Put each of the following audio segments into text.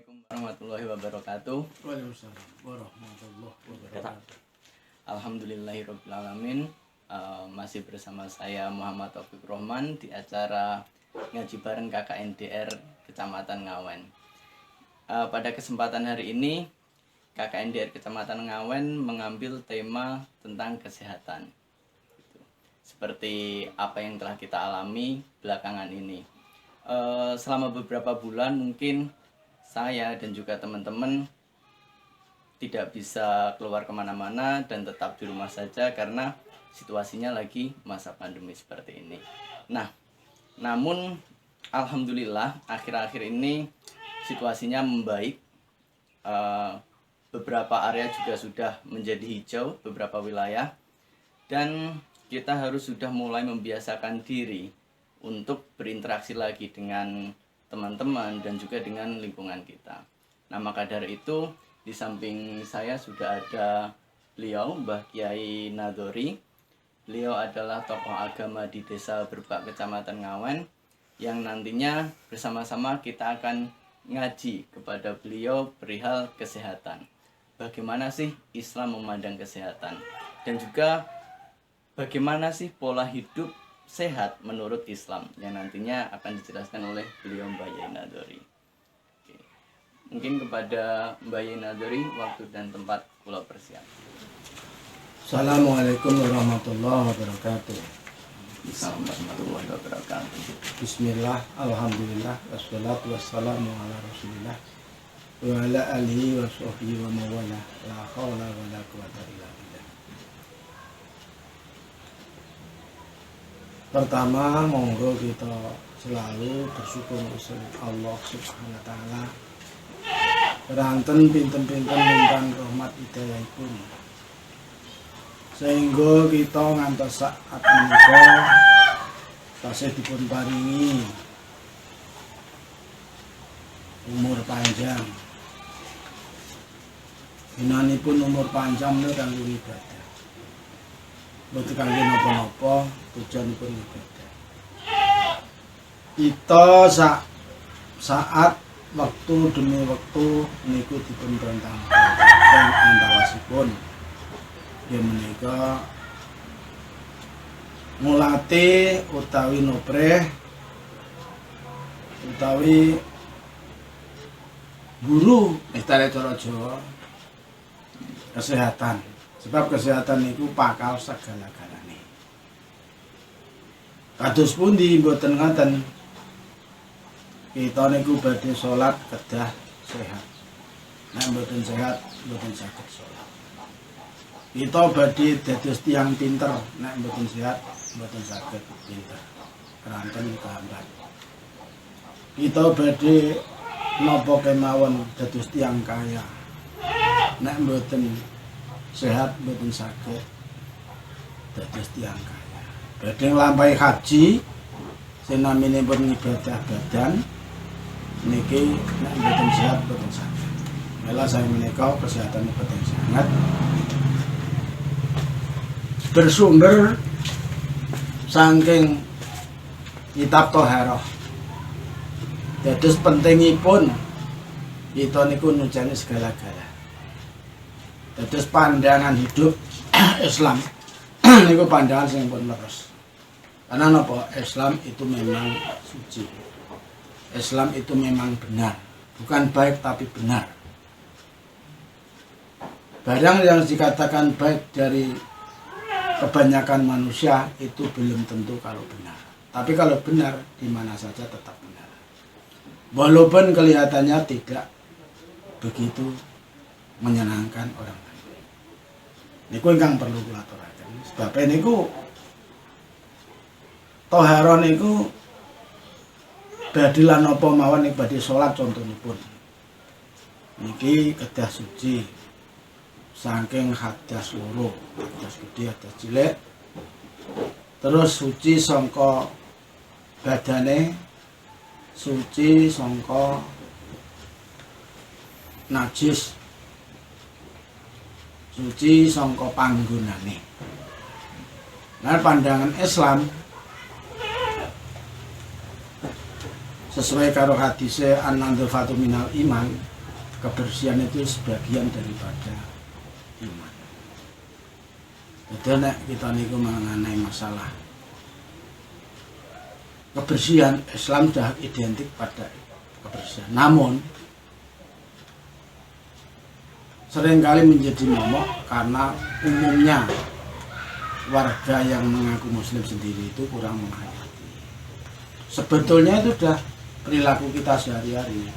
Assalamualaikum warahmatullahi wabarakatuh. Waalaikumsalam warahmatullahi wabarakatuh. Alhamdulillahirrahmanirrahim. Masih bersama saya Muhammad Taufik Rohman di acara ngaji bareng KKNDR Kecamatan Ngawen. Pada kesempatan hari ini KKNDR Kecamatan Ngawen mengambil tema tentang kesehatan. Seperti apa yang telah kita alami belakangan ini. Selama beberapa bulan mungkin saya dan juga teman-teman tidak bisa keluar kemana-mana dan tetap di rumah saja karena situasinya lagi masa pandemi seperti ini. Nah, namun alhamdulillah akhir-akhir ini situasinya membaik. Beberapa area juga sudah menjadi hijau, beberapa wilayah, dan kita harus sudah mulai membiasakan diri untuk berinteraksi lagi dengan teman-teman dan juga dengan lingkungan kita. Nah, maka dari itu di samping saya sudah ada beliau, Mbah Kiai Nadori. Beliau adalah tokoh agama di Desa Berbak Kecamatan Ngawen yang nantinya bersama-sama kita akan ngaji kepada beliau perihal kesehatan. Bagaimana sih Islam memandang kesehatan dan juga bagaimana sih pola hidup sehat menurut Islam yang nantinya akan dijelaskan oleh beliau Mbah Yai Nadori. Oke. Mungkin kepada Mbah Yai Nadori waktu dan tempat kula persiap. Assalamualaikum warahmatullahi wabarakatuh. Assalamualaikum warahmatullahi wabarakatuh. Bismillah, alhamdulillah, wassalatu wassalamu ala rasulillah wa ala alihi wa sahbihi wa mawala, la hawla wa la quwata illa billah. Pertama, monggo kita selalu bersyukur kepada Allah Subhanahu wa taala. Ranten pinten-pinten ingkang rahmat hidayahipun. Sehingga kita ngantos saat menika tasih dipun paringi umur panjang. Gunanipun umur panjang niku kanggo ibadah. Mboten kangge napa-napa, tujuanipun ibadah. Kita saat waktu demi waktu niku dipun bentang-bentang antawasipun. Ya menika ngulati utawi nopreh utawi guru istilah cara Jawa kesehatan. Sebab kesehatan itu pakal segala-galane. Kados pundi mboten ngaten. Kita niku badhe salat kedah sehat. Nek mboten sehat mboten saged salat. Kita badhe dados tiyang pinter, nek mboten sehat mboten saged pinter. Keranten kehambat. Kita badhe napa kemawon dados tiyang kaya. Nek mboten sehat mboten saged dados tiyang kaya. Badhe nglampahi haji sing naminipun ibadah badan niki nek mboten sehat mboten saged. Mila saya menika kesehatan boten sangat bersumber saking kitab Thaharah. Dados pentingipun kita niku nujani segala-gala. Dados pandangan hidup Islam niku pandangan sing pun leres. Karena napa? Islam itu memang suci. Islam itu memang benar, bukan baik tapi benar. Barang yang dikatakan baik dari kebanyakan manusia itu belum tentu kalau benar. Tapi kalau benar di mana saja tetap benar. Walaupun kelihatannya tidak begitu menyenangkan orang lain. Niku ingkang perlu kula aturaken. Sebab niku Thaharah niku badhe lan napa mawon niku badhe salat contonipun. Niki kedah suci saking hadas loro, hadas gedhe, hadas cilik. Terus suci sangka badane, suci sangka najis, suci sangka panggonane. Nah, pandangan Islam sesuai karo hadise an-nadhafatu minal iman, kebersihan itu sebagian daripada iman. Jadi nek kita niku mengenai masalah kebersihan, Islam sudah identik pada kebersihan. Namun seringkali menjadi momok karena umumnya warga yang mengaku muslim sendiri itu kurang menghayati. Sebetulnya itu sudah perilaku kita sehari-hari.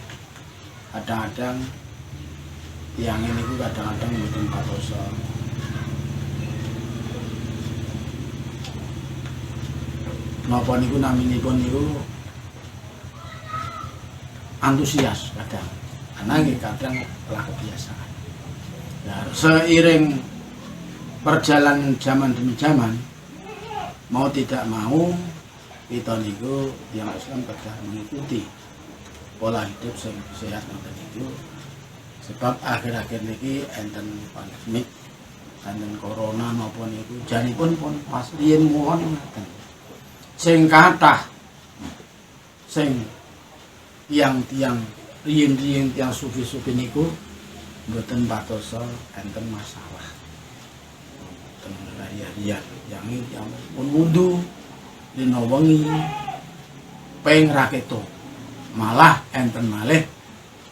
Kadang-kadang tiang ini itu kadang-kadang mboten patoso. Napa niku naminipun niku antusias kadang. Karena kadang telah kebiasaan. Ya, seiring perjalanan zaman demi zaman, mau tidak mau kita niku yang Islam kedah mengikuti pola hidup sing sehat ngoten niku. Sebab akhir-akhir niki enten pandemik, enten corona napa niku janipun pun pas riyen muwon ngoten. Sing kathah sing tiang-tiang riyen-riyen tiang sufi-sufi niku mboten patoso enten masalah. Ten raya-raya yang pun wudu dina wengi ping ra ketok. Malah enten malih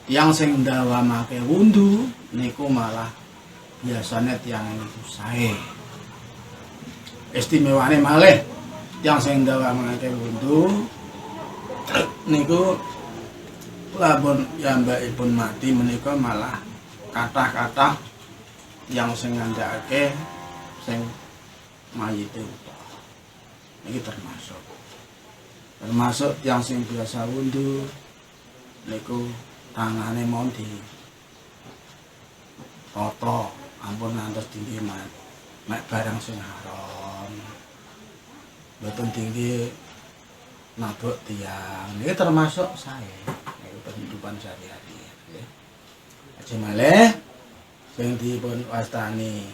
yang sing ndawamake wudu niku malah biasanya tiang niku sae. Istimewane malih yang sing ndawamake wudu niku labun yambakipun mati menika malah kathah-kathah yang sing ngandhakake sing mayite utuh. Iki termasuk yang sing biasa wudu niku tangane mon di toto ampun ngantos tinggi mek barang sing haram. Mboten tinggi nabuk tiang. Niki termasuk sae niku kehidupan sehari-hari nggih. Aja malih sing dipun wastani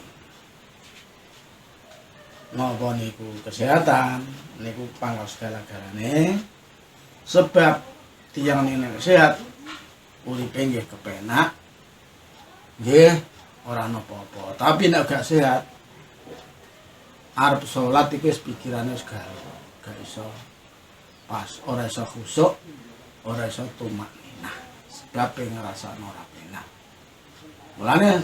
napa niku kesehatan niku pangkal segala-galane. Sebab tiyang nek sehat uripe nggih kepenak nggih ora napa-apa. Tapi nek gak sehat arep salat iku wis pikirane wis gak iso pas, ora iso khusuk, ora iso tumakninah. Sebab ngrasakno ora penak. Mulane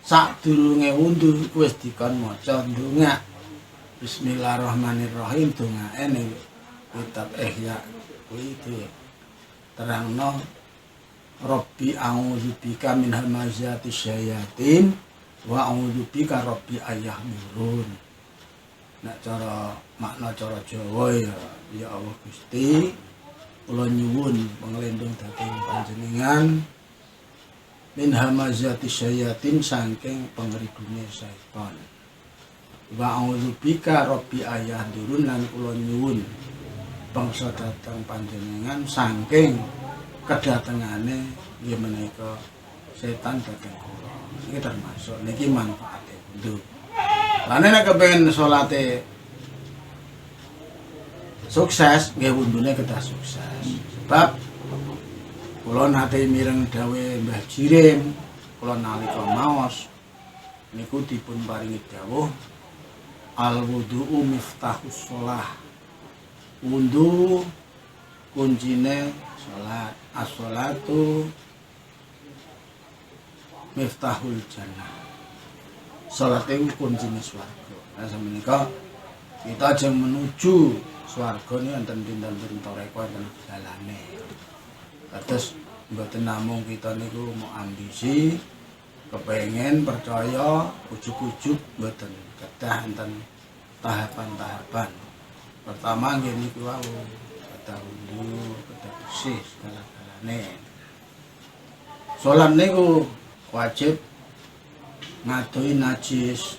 sadurunge wudu wis dikon maca ndonga Bismillahirrahmanirrahim dongae ning kitab Ihya kuwi terangno Rabbi a'udzubika min hamazati syayatin wa a'udzubika Rabbi ayyahmurun. Nek cara makna cara Jawa ya Allah Gusti kula nyuwun panglindung dhateng panjenengan min hamazati syayatin saking pengeribune setan. Wa a'udzubika Rabbi ayyahmurun lan kula nyuwun bangsa datang panjenengan saking kedatengane nggih menika setan dhateng kula. Iki termasuk niki manfaate wudu. Lan nek kepengin salate sukses nggih wudune kedah sukses. Sebab kula nate mireng dawuh Mbah Jirim, kula nalika maos niku dipun paringi dawuh al wudu'u miftahus shalah. Wudu kuncine salat. As-shalatu miftahul jannah. Salat itu kuncine swarga. Nah semenika kita ajeng menuju swarga ini enten dinten-dinten toreko enten dalane. Kados mboten namung kita niku mau ambisi kepengen percaya ujug-ujug mboten kedah enten tahapan-tahapan. Pertama nggih niku wau kedah wudu, kedah bersih segala-galane. Salat niku wajib ngadohi najis.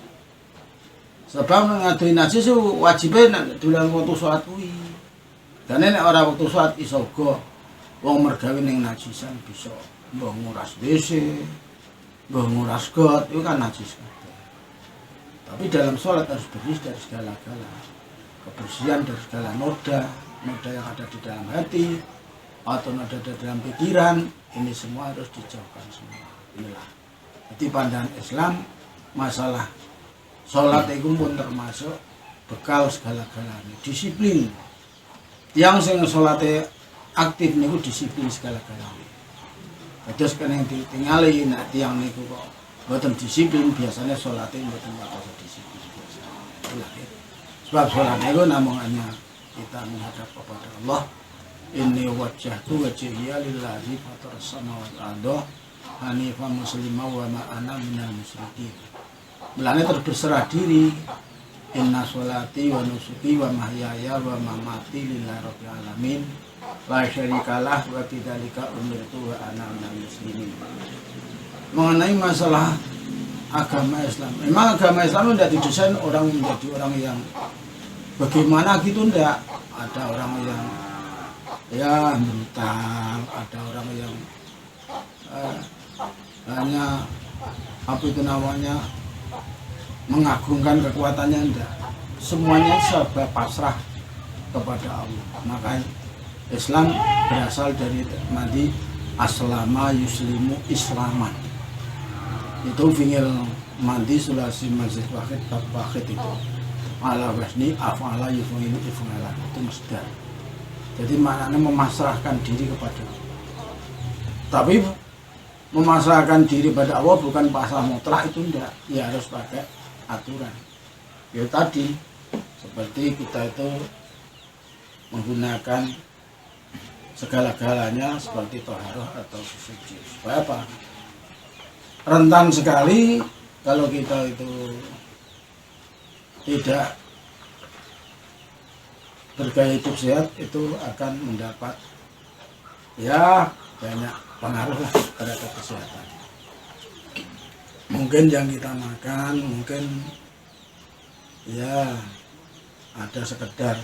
Sebab ngadohi najis wajibe nek dolan wektu salat kuwi. Dene nek ora wektu salat iso uga wong mergawe ning najisan bisa mbah nguras WC, mbah nguras got, itu kan najis kabeh. Tapi dalam salat harus bersih dari segala-gala. Kebersihan dari segala noda yang ada di dalam hati, atau ada dalam pikiran, ini semua harus dijauhkan semua. Inilah. Jadi pandangan Islam masalah sholat itu pun termasuk bekal segala-galanya, disiplin. Yang sing sholatnya aktif niku disiplin segala-galanya. Terus kan yang ditinggali, nah tiang niku kok mboten disiplin, biasanya sholatnya mboten bakal disiplin biasanya. Sebab sholat itu namung hanya kita menghadap kepada Allah. Inni wajjahtu wajhiya lillahi fataras samawati wal arda hanifan muslimah wa ma ana minal musyrikin. Mulane berserah diri. Inna sholati wa nusuki wa mahyaya wa mamati lillahi rabbil alamin la syarikalah wa bidzalika umirtu wa ana minal muslimin. Mengenai masalah agama Islam, memang agama Islam tidak didesain orang menjadi orang yang bagaimana gitu, ndak. Ada orang yang ya mental, ada orang yang hanya apa itu namanya mengagungkan kekuatannya, enggak. Semuanya serba pasrah kepada Allah. Maka Islam berasal dari madi aslama yuslimu islaman. Itu fi'il madi sulasi mazid wahid bab wahid itu. Ala wasni af'ala yuf'ilu if'ala, itu masdar. Jadi maknanya memasrahkan diri kepada Allah. Tapi memasrahkan diri pada Allah bukan pasrah mutlak, itu enggak. Ya harus pakai aturan. Ya tadi seperti kita itu menggunakan segala-galanya seperti toharoh atau suci. Supaya apa? Rentan sekali kalau kita itu tidak bergaya hidup sehat, itu akan mendapat ya banyak pengaruh lah terhadap kesehatan. Mungkin yang kita makan, mungkin ya ada sekedar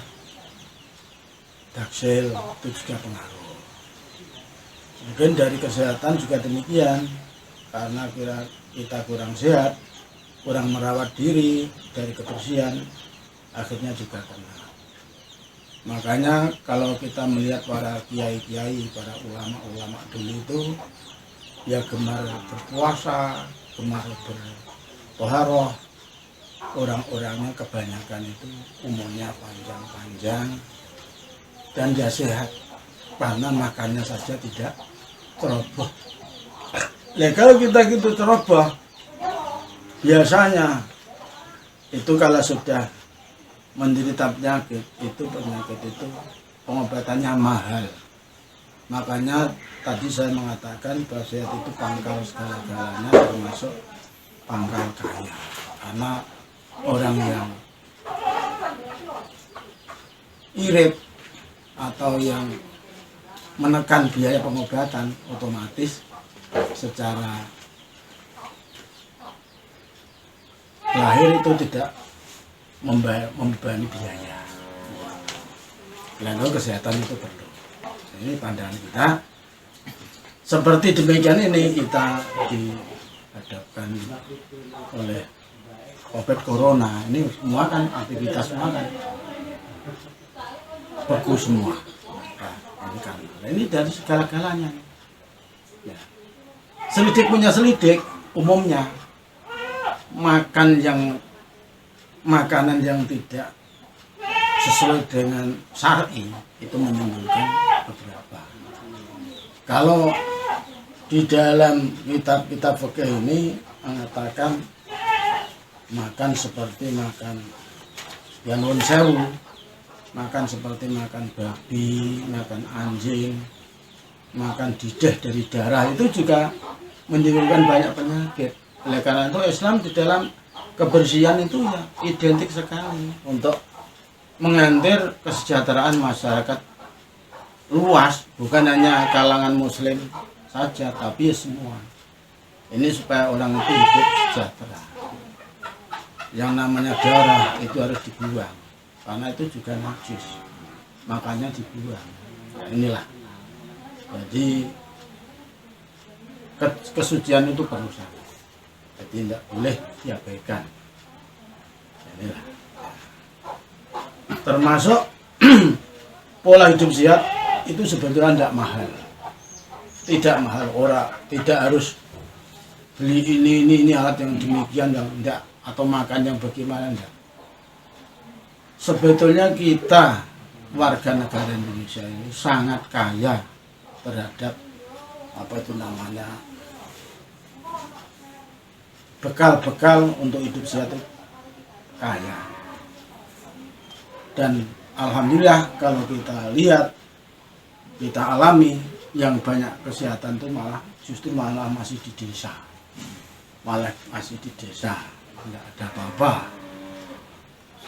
daksil, itu juga pengaruh. Mungkin dari kesehatan juga demikian, karena kita kurang sehat, kurang merawat diri dari kebersihan, akhirnya juga kena. Makanya kalau kita melihat para kiai-kiai, para ulama-ulama dulu itu ya gemar berpuasa, gemar bertoharoh, orang-orangnya kebanyakan itu umurnya panjang-panjang dan dia sehat karena makannya saja tidak ceroboh. Nah, kalau kita gitu ceroboh, biasanya itu kalau sudah menderita penyakit itu pengobatannya mahal. Makanya tadi saya mengatakan bahwa sehat itu pangkal segala-galanya, termasuk pangkal kaya. Karena orang yang irit atau yang menekan biaya pengobatan otomatis secara lahir itu tidak membebani biaya. Lalu kesehatan itu perlu. Ini pandangan kita. Seperti demikian ini kita dihadapkan oleh COVID Corona. Ini semua kan aktivitas semua kan beku semua. Nah, ini dari segala-galanya. Ya. Selidik punya selidik, umumnya makanan yang tidak sesuai dengan syar'i itu menimbulkan beberapa. Kalau di dalam kitab-kitab fikih ini mengatakan makan seperti makan yang non sewu, makan seperti makan babi, makan anjing, makan didah dari darah, itu juga menimbulkan banyak penyakit. Oleh karena itu Islam di dalam kebersihan itu ya identik sekali untuk mengantar kesejahteraan masyarakat luas, bukan hanya kalangan muslim saja, tapi semua. Ini supaya orang itu hidup sejahtera. Yang namanya darah itu harus dibuang, karena itu juga najis, makanya dibuang. Nah, inilah. Jadi kesucian itu perlu sangat. Jadi tidak boleh diabaikan. Inilah. Termasuk pola hidup sehat itu sebetulnya tidak mahal. Tidak mahal, orang tidak harus beli ini alat yang demikian yang enggak, atau makan yang bagaimana enggak. Sebetulnya kita warga negara Indonesia ini sangat kaya terhadap apa itu namanya bekal-bekal untuk hidup sehat itu kaya. Dan alhamdulillah kalau kita lihat, kita alami, yang banyak kesehatan itu justru malah masih di desa. Malah masih di desa, tidak ada apa-apa.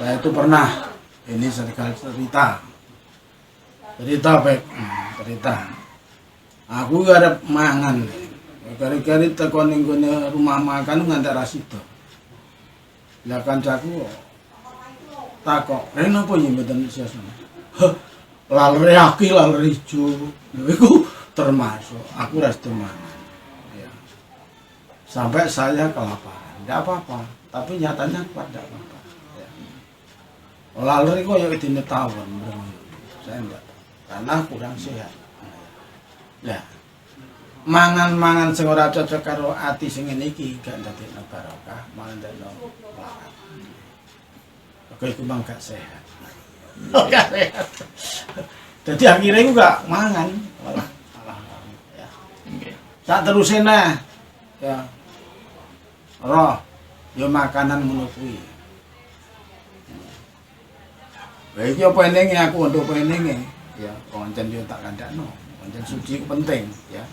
Saya itu pernah, ini sekali cerita baik, cerita. Aku ada mangan, kali-kali tekon nggone rumah makan ngantar rasido. Lah kancaku takok, "Rene apa ya mboten siasana?" Laler aki, laler ijo. Iku termasuk aku ras mangan. Ya. Sampai saya kelaparan. Enggak apa-apa, tapi nyatanya kuat enggak apa-apa. Ya. Laler iku ya dene tawon, saya enggak. Karena kurang sehat. Ya. Mangan-mangan sing ora cocok karo ati sing ngene iki gak ndadekno barokah, malah ndadekno melarat. Kok iku mang gak sehat. Gak sehat. Jadi akhirnya aku gak mangan, malah ya. Tak terusin ya. Roh, ya makanan ngono kuwi. Lah iki apa enenge aku untuk apa enenge? Ya, pancen yo tak kandakno. Pancen suci ku penting, ya.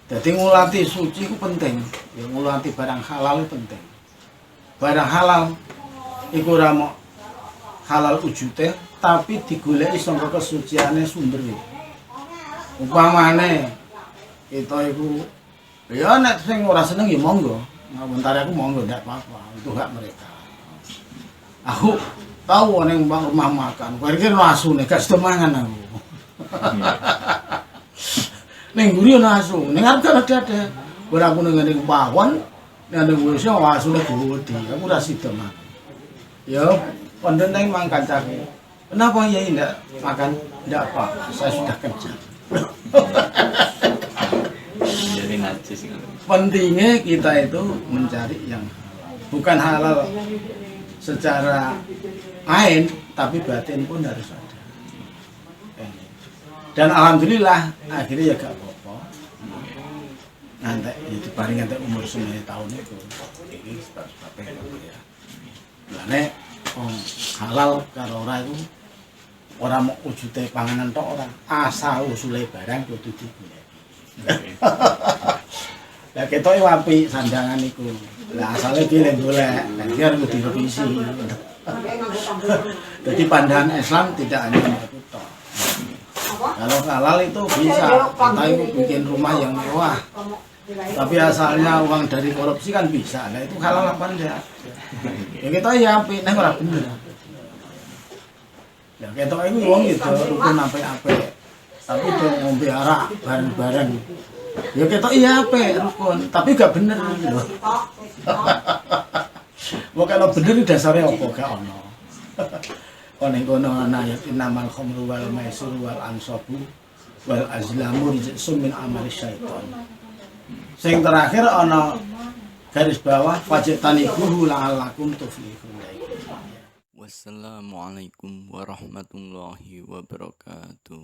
Jadi ngulati suci ku penting, ya ngulati barang halal penting. Barang halal iku ora mok halal wujute, tapi digoleki saka kesuciane sumbere. Upamane kita iku ya nek sing ora seneng ya monggo, ngawentar aku monggo ndak apa-apa, itu hak mereka. Aku tahu ning rumah makan, kira-kira nasune gak sedo mangan aku. Ning mburi ana asu, ning arep ada. Ora aku ning ngene pawon, ning wis asune gede. Aku ora sida mangan. Ya, konten nang mang kancaku. Kenapa ya enggak makan? Enggak apa, saya sudah kenyang. Jadi najis. Pentingnya kita itu mencari yang bukan halal secara main, tapi batin pun harus ada. Dan alhamdulillah akhirnya ya gak apa-apa. Ngantek itu paling ngantek umur 9 tahun itu. Ini sebab-sebabnya ya. Lah nek halal karo ora iku ora mok wujude panganan tok ora, asal usule barang kudu digoleki. Lah ketoke apik sandangan iku. Lah asale ki lek golek, iki harus direvisi. Jadi pandangan Islam tidak hanya itu tok. Kalau halal itu bisa, kita itu bikin rumah yang mewah. Tapi asalnya uang dari korupsi kan bisa. Nah itu halal apa enggak? Ya kita ya apik, nek ora bener. Ya ketok iku wong itu rukun apik-apik. Tapi do ngombe arak bareng-bareng. Ya ketok iya apik rukun, tapi gak bener lho. Wong kalau bener dasare apa gak ono. Ning kono ana ayat innamal khamru wal maisir wal ansabu wal azlamu rijsun min amali syaitan. Sing terakhir ana garis bawah fajtanibuhu la'allakum tuflihun. Wassalamualaikum warahmatullahi wabarakatuh.